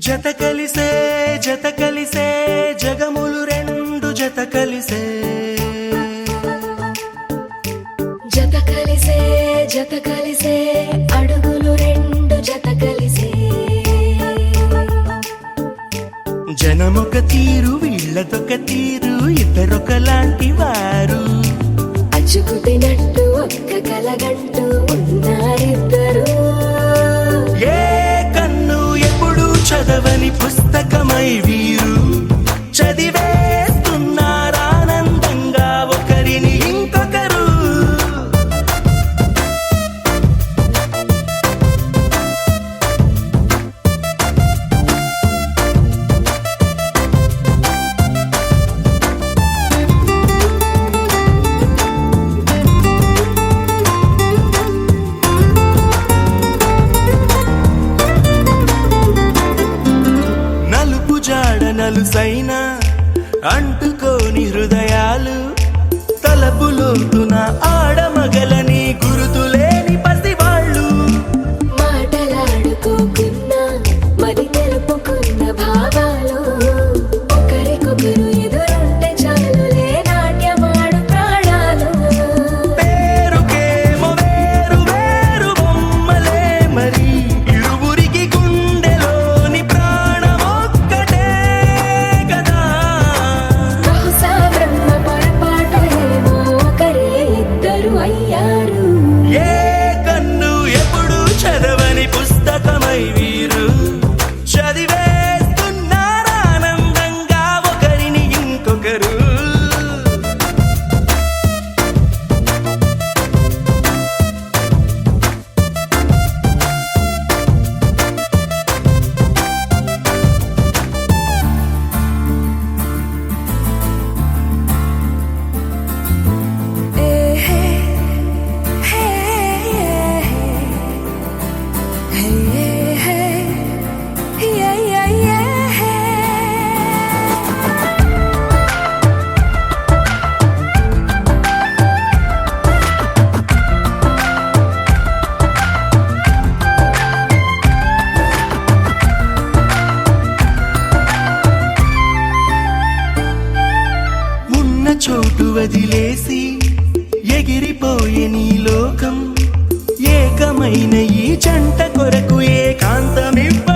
జత కలిసే జగములు రెండు జత కలిసే అడుగులు రెండు జత కలిసే జనమొక తీరు వీళ్ళదొక తీరు ఇద్దరొకలాంటి వారు అచ్చుకుతినట్టు ఒక్క కలగంటూ ఉన్నారిద్దరు ఏ కన్ను ఎప్పుడు చదవని పుస్తకమై వీరు చదివేస్తున్నారానందంగా ఒకరిని ఇంకొకరు నలుసైన అంటుకోని హృదయాలు తలపులోతున ఆడమగలని గురుతులేని పసివాళ్ళు మాటలాడుకోకున్నా మరి తెలుపుకున్న భావాలు ఒకరికొకరు ఎదురుంటే చాలులే నాట్యమాడు ప్రాణాలు పేరుకేమో వేరు వేరు బొమ్మలే మరి ఇరువురికి గుండెలోని ప్రాణమొక్కటే కదా బహుశా బ్రహ్మ పొరపాటు ఏమో ఒకరే ఇద్దరు అయ్యారు ఏ కన్ను ఎప్పుడు చదవని పుస్తకమై వీరు చదివేస్తున్నారానందంగా ఒకరిని ఇంకొకరు చోటు వదిలేసి ఎగిరిపోయే నీ లోకం ఏకమైన ఈ జంట కొరకు ఏకాంతమివ్వ